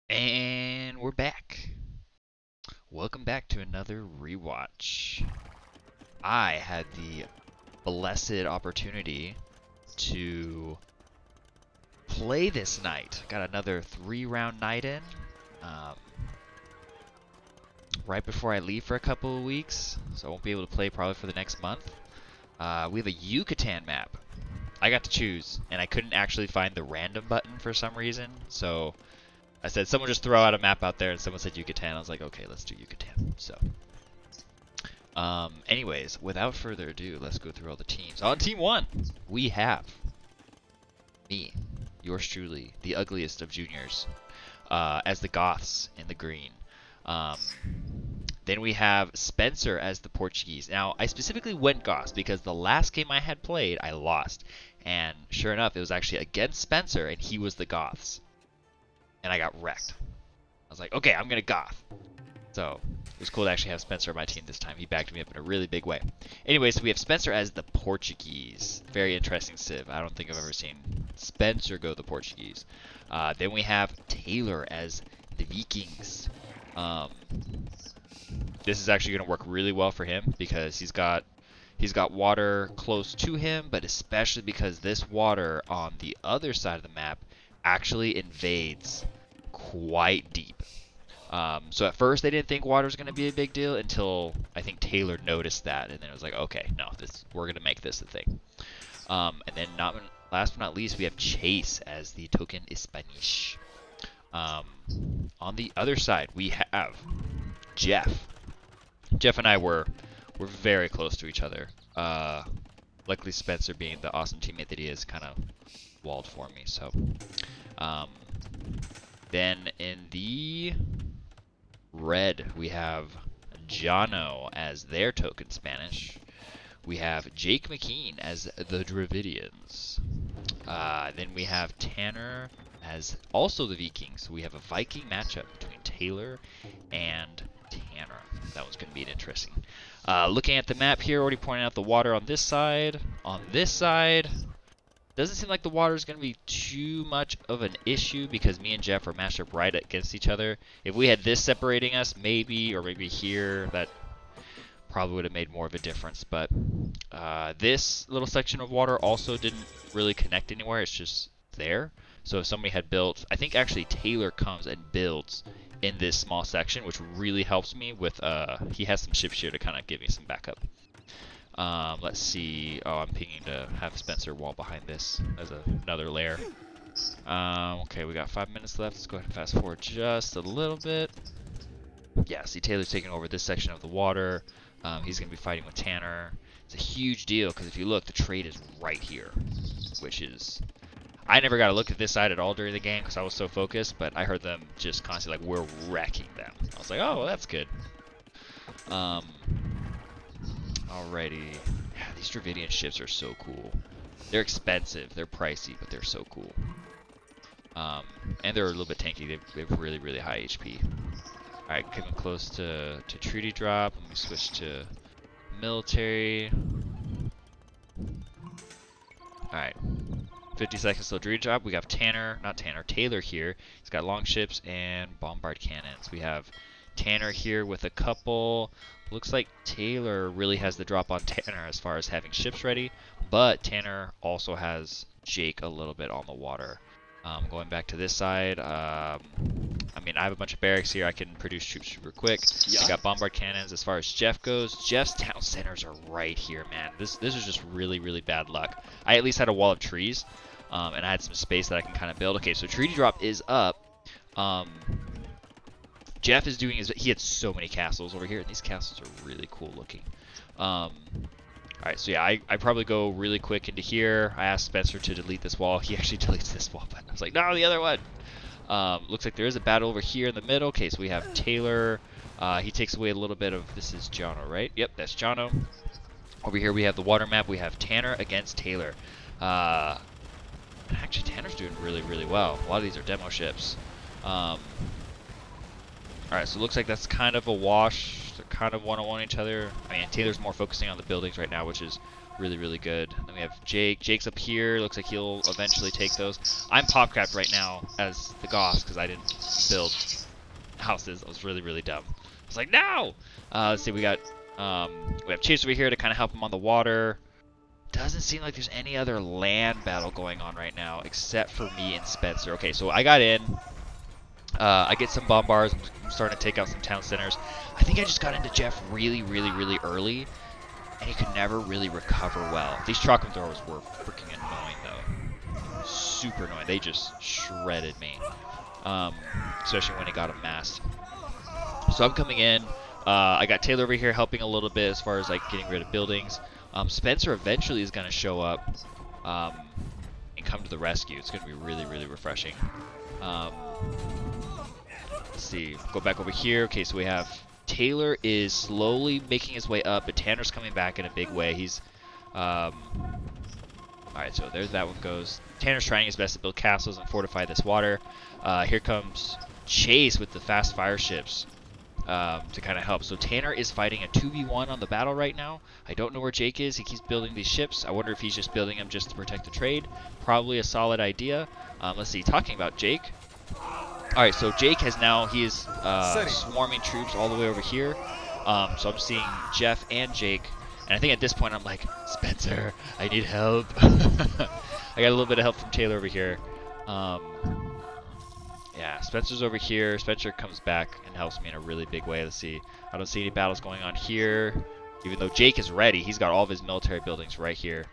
And we're back. Welcome back to another rewatch. I had the blessed opportunity to play this night. Got another 3-round night in. Um, right before I leave for a couple of weeks, so I won't be able to play probably for the next month. We have a Yucatan map. I got to choose, and I couldn't actually find the random button for some reason, so I said, someone just throw out a map out there, and someone said Yucatan. I was like, okay, let's do Yucatan. So, anyways, without further ado, let's go through all the teams. On Team 1, we have me, yours truly, the ugliest of juniors, as the Goths in the green. Then we have Spencer as the Portuguese. Now, I specifically went Goths because the last game I had played, I lost. And sure enough, it was actually against Spencer, and he was the Goths. And I got wrecked. I was like, okay, I'm going to Goth. So, it was cool to actually have Spencer on my team this time. He backed me up in a really big way. Anyway, so we have Spencer as the Portuguese. Very interesting civ. I don't think I've ever seen Spencer go the Portuguese. Then we have Taylor as the Vikings. This is actually going to work really well for him because he's got water close to him, but especially because this water on the other side of the map actually invades quite deep. So at first they didn't think water was going to be a big deal until I think Taylor noticed that, and then it was like, okay, no, we're going to make this a thing. And then last but not least, we have Chase as the token Spanish. On the other side, we have Jeff. Jeff and I were very close to each other. Luckily, Spencer, being the awesome teammate that he is, kind of walled for me. So, then in the red, we have Jono as their token Spanish. We have Jake McKean as the Dravidians. Then we have Tanner as also the Vikings. We have a Viking matchup between Taylor and Tanner. That one's going to be an interesting. Looking at the map here, already pointing out the water on this side. On this side, doesn't seem like the water is going to be too much of an issue because me and Jeff are matched up right against each other. If we had this separating us, maybe, or maybe here, that probably would have made more of a difference. But this little section of water also didn't really connect anywhere. It's just there. So if somebody had built, I think actually Taylor comes and builds in this small section, which really helps me with, he has some ships here to kind of give me some backup. Let's see. Oh, I'm pinging to have Spencer wall behind this as another layer. Okay, we got 5 minutes left. Let's go ahead and fast forward just a little bit. Yeah, see, Taylor's taking over this section of the water. He's going to be fighting with Tanner. It's a huge deal because if you look, the trade is right here, which is... I never got to look at this side at all during the game because I was so focused, but I heard them just constantly like, we're wrecking them. I was like, oh, well, that's good. Alrighty. Yeah, these Dravidian ships are so cool. They're expensive, they're pricey, but they're so cool. And they're a little bit tanky. They have really, really high HP. Alright, coming close to treaty drop. Let me switch to military. Alright. 50 seconds till treaty drop. We got Taylor here. He's got long ships and bombard cannons. We have Tanner here with a couple. Looks like Taylor really has the drop on Tanner as far as having ships ready, but Tanner also has Jake a little bit on the water. Going back to this side, I mean, I have a bunch of barracks here. I can produce troops super quick. Yeah. I got bombard cannons. As far as Jeff goes, Jeff's town centers are right here, man. This is just really, really bad luck. I at least had a wall of trees, and I had some space that I can kind of build. Okay, so treaty drop is up. Jeff is doing he had so many castles over here, and these castles are really cool looking. Alright, so yeah, I probably go really quick into here. I asked Spencer to delete this wall. He actually deletes this wall, but I was like, no, the other one. Looks like there is a battle over here in the middle. Okay, so we have Taylor. He takes away a little bit of, this is Jono, right? Yep, that's Jono. Over here we have the water map. We have Tanner against Taylor. Actually, Tanner's doing really, really well. A lot of these are demo ships. Alright, so it looks like that's kind of a wash. They're kind of one-on-one each other. I mean, Taylor's more focusing on the buildings right now, which is Really, really good. Then we have Jake. Jake's up here. Looks like he'll eventually take those. I'm pop capped right now as the Goss because I didn't build houses. I was really, really dumb. I was like, no! Let's see, we have Chase over here to kind of help him on the water. Doesn't seem like there's any other land battle going on right now except for me and Spencer. Okay, so I got in. I get some bombards. I'm starting to take out some town centers. I think I just got into Jeff really, really, really early, and he could never really recover well. These chocolate throwers were freaking annoying, though. Super annoying. They just shredded me, especially when he got amassed. So I'm coming in. I got Taylor over here helping a little bit as far as like getting rid of buildings. Spencer eventually is going to show up and come to the rescue. It's going to be really, really refreshing. Let's see. Go back over here. Okay, so we have Taylor is slowly making his way up, but Tanner's coming back in a big way. He's all right, so there's that one goes. Tanner's trying his best to build castles and fortify this water. Here comes Chase with the fast fire ships to kind of help. So Tanner is fighting a 2v1 on the battle right now. I don't know where Jake is. He keeps building these ships. I wonder if he's just building them just to protect the trade. Probably a solid idea. Let's see, talking about Jake. Alright, so Jake has now, he is swarming troops all the way over here. So I'm seeing Jeff and Jake. And I think at this point I'm like, Spencer, I need help. I got a little bit of help from Taylor over here. Yeah, Spencer's over here. Spencer comes back and helps me in a really big way. Let's see. I don't see any battles going on here. Even though Jake is ready, he's got all of his military buildings right here.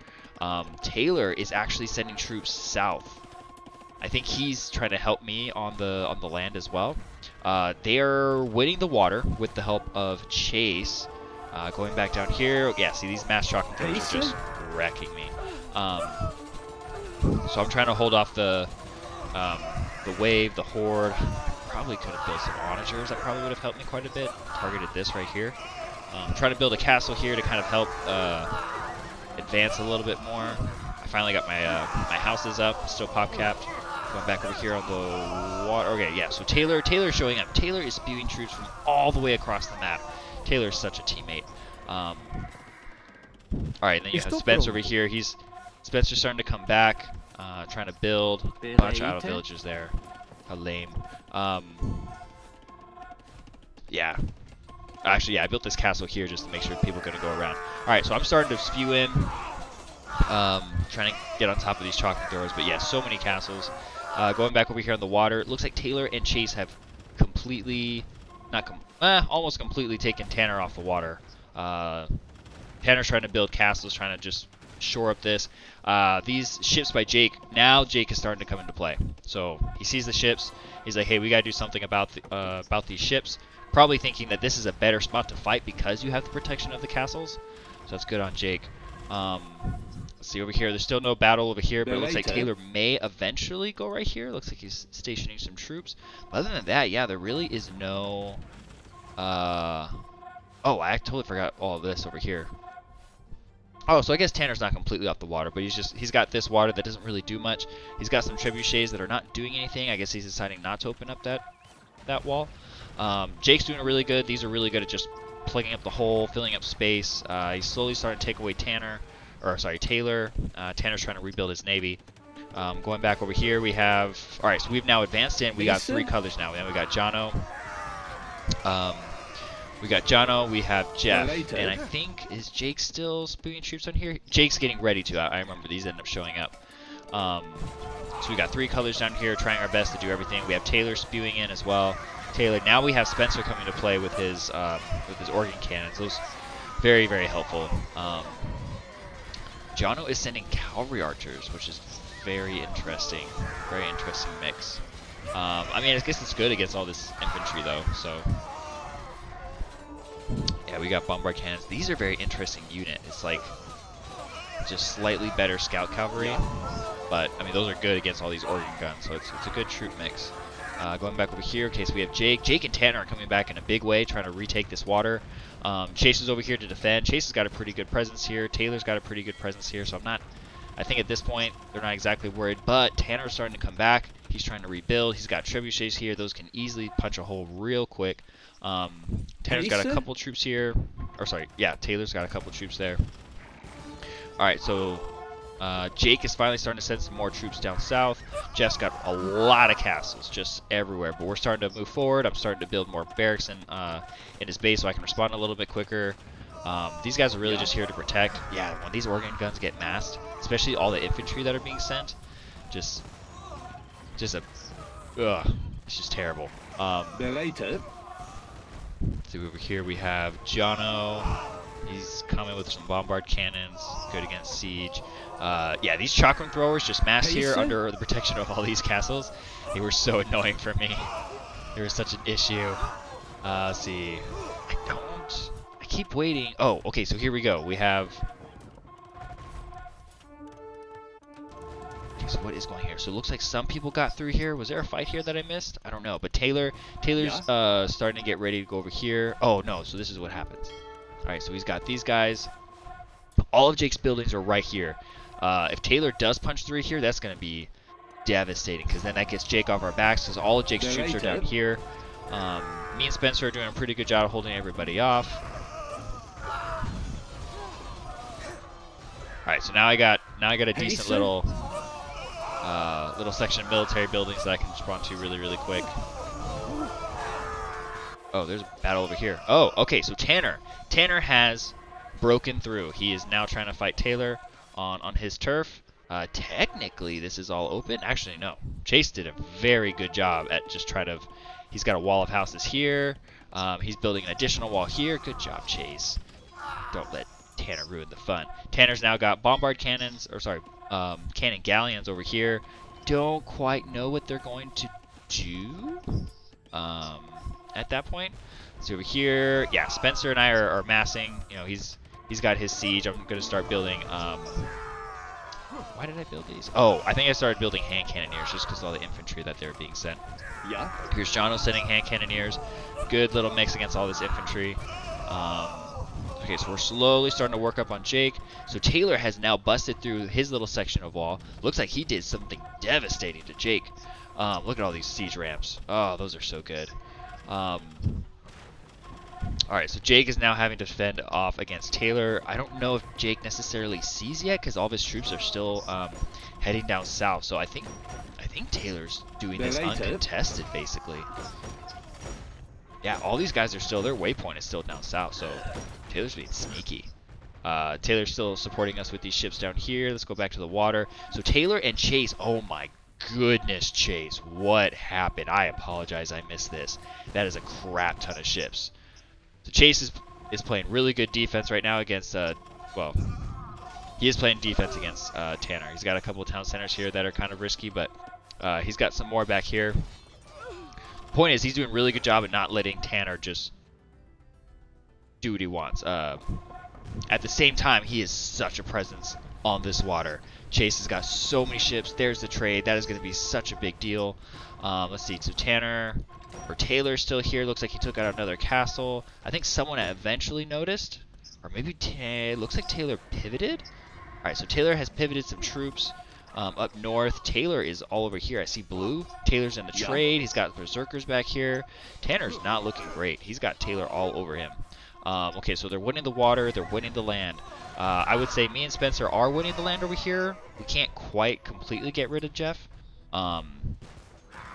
Taylor is actually sending troops south. I think he's trying to help me on the land as well. They are winning the water with the help of Chase. Going back down here. Yeah, see, these mass chocolate throwers are just wrecking me. So I'm trying to hold off the wave, the horde. Probably could have built some onagers. That probably would have helped me quite a bit. Targeted this right here. Trying to build a castle here to kind of help advance a little bit more. I finally got my my houses up. Still pop capped. Going back over here on the water. Okay, yeah. So Taylor's showing up. Taylor is spewing troops from all the way across the map. Taylor's such a teammate. All right, and then you have Spencer over here. Spencer's starting to come back. Trying to build a bunch of auto villagers there. How lame. Yeah. Actually, yeah, I built this castle here just to make sure people are going to go around. Alright, so I'm starting to spew in. Trying to get on top of these chocolate throwers. But yeah, so many castles. Going back over here on the water. It looks like Taylor and Chase have completely, almost completely taken Tanner off the water. Tanner's trying to build castles, trying to just shore up this. These ships by Jake, now Jake is starting to come into play. So he sees the ships. He's like, hey, we got to do something about these ships. Probably thinking that this is a better spot to fight because you have the protection of the castles. So that's good on Jake. Let's see over here. There's still no battle over here, but it looks like Taylor may eventually go right here. Looks like he's stationing some troops. But other than that, yeah, there really is no... Oh, I totally forgot all of this over here. Oh, so I guess Tanner's not completely off the water, but he's got this water that doesn't really do much. He's got some trebuchets that are not doing anything. I guess he's deciding not to open up that wall. Jake's doing really good. These are really good at just plugging up the hole, filling up space. He's slowly starting to take away Taylor. Tanner's trying to rebuild his navy. Going back over here, we have... Alright, so we've now advanced in. We got 3 colors now. Then we got Jono. We have Jeff, and I think, is Jake still spewing troops on here? Jake's getting ready to. I remember these end up showing up. So we got 3 colors down here, trying our best to do everything. We have Taylor spewing in as well. Now we have Spencer coming to play with his organ cannons. Those very, very helpful. Jono is sending cavalry archers, which is very interesting. Very interesting mix. I mean, I guess it's good against all this infantry though. So. Yeah, we got bombard cannons. These are very interesting unit. It's like just slightly better scout cavalry, but I mean those are good against all these organ guns. So it's a good troop mix. Going back over here, okay, so we have Jake. Jake and Tanner are coming back in a big way, trying to retake this water. Chase is over here to defend. Chase has got a pretty good presence here. Taylor's got a pretty good presence here, so I think at this point they're not exactly worried, but Tanner's starting to come back. He's trying to rebuild. He's got trebuchets here. Those can easily punch a hole real quick. Tanner's got a couple troops here. Or sorry, yeah, Taylor's got a couple troops there. All right, so Jake is finally starting to send some more troops down south. Jeff's got a lot of castles just everywhere, but we're starting to move forward. I'm starting to build more barracks in his base so I can respond a little bit quicker. These guys are really just here to protect. Yeah, when these organ guns get massed, especially all the infantry that are being sent, it's just terrible. So over here we have Jono. He's coming with some bombard cannons, good against siege. Yeah, these chakram throwers just massed here under the protection of all these castles. They were so annoying for me. They were such an issue. Let's see. I keep waiting. Oh, okay, so here we go. We have... Okay, so what is going here? So it looks like some people got through here. Was there a fight here that I missed? I don't know. But Taylor's starting to get ready to go over here. Oh, no, so this is what happens. Alright, so he's got these guys. All of Jake's buildings are right here. If Taylor does punch through here, that's going to be devastating, because then that gets Jake off our backs, because all of Jake's troops are down here. Me and Spencer are doing a pretty good job of holding everybody off. Alright, so now I got a decent little section of military buildings that I can respond to really, really quick. Oh, there's a battle over here. Oh, okay, so Tanner has broken through. He is now trying to fight Taylor on his turf. Technically, this is all open. Actually, no. Chase did a very good job at just he's got a wall of houses here. He's building an additional wall here. Good job, Chase. Don't let Tanner ruin the fun. Tanner's now got bombard cannons, cannon galleons over here. Don't quite know what they're going to do at that point. So over here, yeah, Spencer and I are massing. You know, he's got his siege. I'm going to start building. Why did I build these? Oh, I think I started building hand cannoneers just because of all the infantry that they were being sent. Yeah. Here's Jono sending hand cannoneers. Good little mix against all this infantry. Okay, so we're slowly starting to work up on Jake. So Taylor has now busted through his little section of wall. Looks like he did something devastating to Jake. Look at all these siege ramps. Oh, those are so good. Alright, so Jake is now having to fend off against Taylor. I don't know if Jake necessarily sees yet, because all of his troops are still heading down south. So I think Taylor's doing this uncontested, basically. Yeah, all these guys are still, their waypoint is still down south, so Taylor's being sneaky. Taylor's still supporting us with these ships down here. Let's go back to the water. So Taylor and Chase, oh my goodness, Chase, what happened? I apologize, I missed this. That is a crap ton of ships. So Chase is playing really good defense right now against, well, he is playing defense against Tanner. He's got a couple of town centers here that are kind of risky, but he's got some more back here. Point is, he's doing a really good job at not letting Tanner just do what he wants. At the same time, he is such a presence on this water. Chase has got so many ships. There's the trade. That is going to be such a big deal. Let's see. So Taylor's still here. Looks like he took out another castle. I think someone eventually noticed. Or maybe looks like Taylor pivoted. Alright, so Taylor has pivoted some troops up north. Taylor is all over here. I see blue. Taylor's in the trade. He's got berserkers back here. Tanner's not looking great. He's got Taylor all over him. Okay, so they're winning the water. They're winning the land. I would say me and Spencer are winning the land over here. We can't quite completely get rid of Jeff. But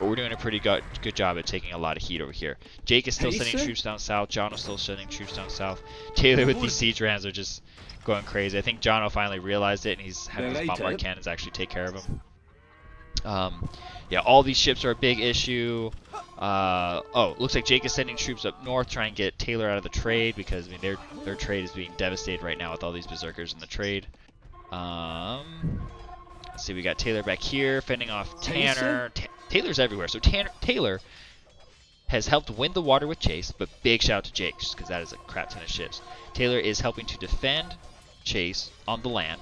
we're doing a pretty good job at taking a lot of heat over here. Jake is still sending troops down south. Jono is still sending troops down south. Taylor with these siege rams are just going crazy. I think Jono finally realized it, and he's having his bombard cannons actually take care of him. Yeah, all these ships are a big issue. Oh, looks like Jake is sending troops up north, trying to get Taylor out of the trade, because I mean their trade is being devastated right now with all these berserkers in the trade. Let's see, we got Taylor back here fending off Tanner. Taylor's everywhere. So Taylor has helped win the water with Chase, but big shout out to Jake, just because that is a crap ton of ships. Taylor is helping to defend Chase on the land.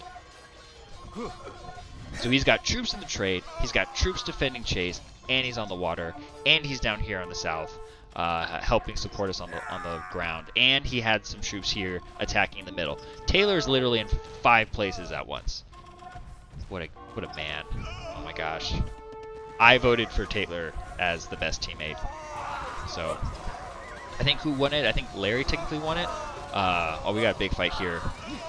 So he's got troops in the trade, he's got troops defending Chase, and he's on the water, and he's down here on the south, helping support us on the ground, and he had some troops here attacking in the middle. Taylor's literally in 5 places at once. What a man. Oh my gosh. I voted for Taylor as the best teammate. So I think who won it? I think Larry technically won it. Oh, we got a big fight here.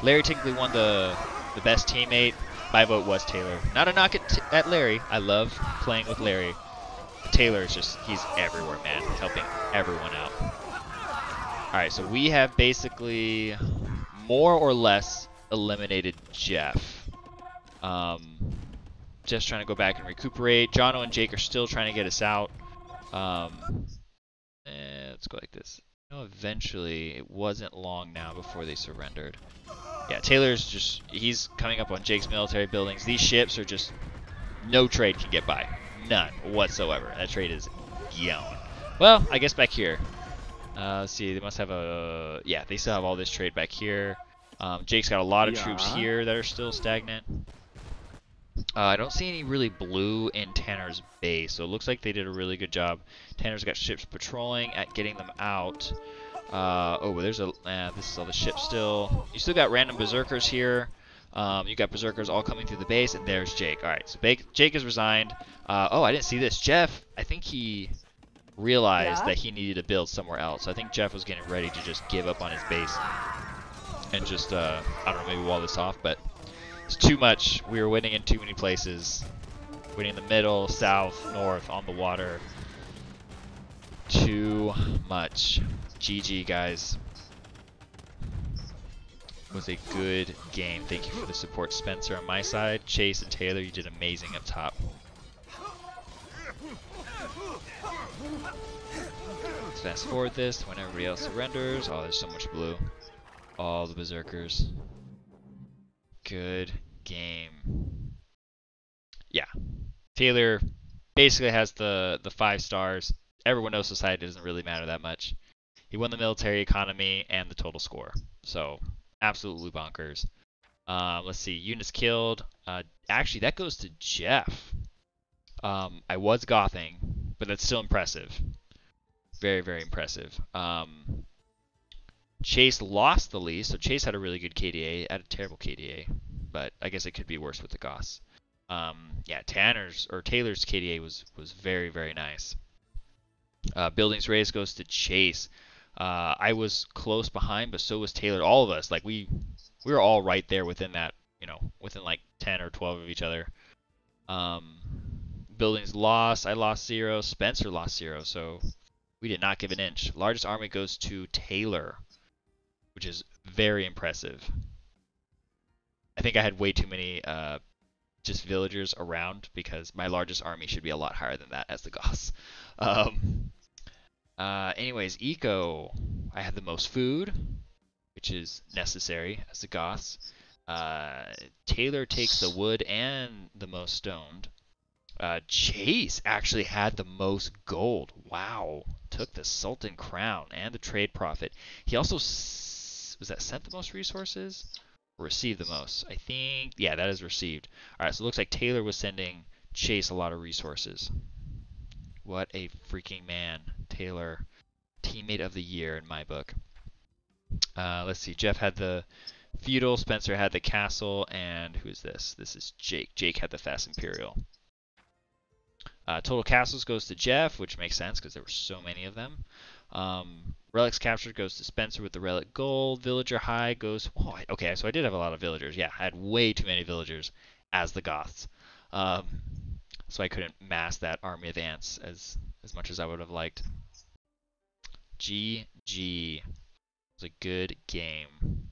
Larry technically won the the best teammate. My vote was Taylor. Not a knock at Larry. I love playing with Larry. Taylor is just, he's everywhere, man, helping everyone out. Alright, so we have basically more or less eliminated Jeff. Just trying to go back and recuperate. Jono and Jake are still trying to get us out. Let's go like this. You know, eventually, it wasn't long now before they surrendered. Yeah, Taylor's just, he's coming up on Jake's military buildings. These ships are just, no trade can get by. None whatsoever. That trade is gone. Well, I guess back here. Let's see, they must have a, yeah, they still have all this trade back here. Jake's got a lot of troops here that are still stagnant. I don't see any really blue in Tanner's base, so it looks like they did a really good job. Tanner's got ships patrolling at getting them out. Oh, there's a, this is all the ships still. You still got random berserkers here. You got berserkers all coming through the base, and there's Jake. Alright, so Jake is resigned. Oh, I didn't see this. Jeff, I think he realized that he needed to build somewhere else. I think Jeff was getting ready to just give up on his base and just, I don't know, maybe wall this off, but it's too much. We were winning in too many places. Winning in the middle, south, north, on the water. Too much. GG, guys. It was a good game. Thank you for the support, Spencer, on my side. Chase and Taylor, you did amazing up top. Let's fast forward this when everybody else surrenders. Oh, there's so much blue. All the berserkers. Good game. Yeah. Taylor basically has the 5 stars. Everyone knows society doesn't really matter that much. He won the military economy and the total score. So, absolutely bonkers. Let's see. Units killed. Actually, that goes to Jeff. I was gothing, but that's still impressive. Very, very impressive. Chase lost the least, so Chase had a really good KDA. Had a terrible KDA, but I guess it could be worse with the Goths. Yeah, Taylor's KDA was very, very nice. Buildings raised goes to Chase. I was close behind, but so was Taylor. All of us, like we were all right there within that, you know, within like 10 or 12 of each other. Buildings lost. I lost 0. Spencer lost 0. So we did not give an inch. Largest army goes to Taylor, which is very impressive. I think I had way too many just villagers around because my largest army should be a lot higher than that as the Goths. Anyways, eco. I had the most food, which is necessary as the Goths. Taylor takes the wood and the most stoned. Chase actually had the most gold. Wow. Took the Sultan crown and the trade profit. He also, was that sent the most resources? Or received the most? I think, yeah, that is received. Alright, so it looks like Taylor was sending Chase a lot of resources. What a freaking man. Taylor, teammate of the year in my book. Let's see, Jeff had the feudal, Spencer had the castle, and who's this? This is Jake. Jake had the fast imperial. Total castles goes to Jeff, which makes sense because there were so many of them. Relics captured goes to Spencer with the relic gold. Villager high goes... Oh, okay, so I did have a lot of villagers. Yeah, I had way too many villagers as the Goths. So I couldn't mass that army of ants as much as I would have liked. GG. It was a good game.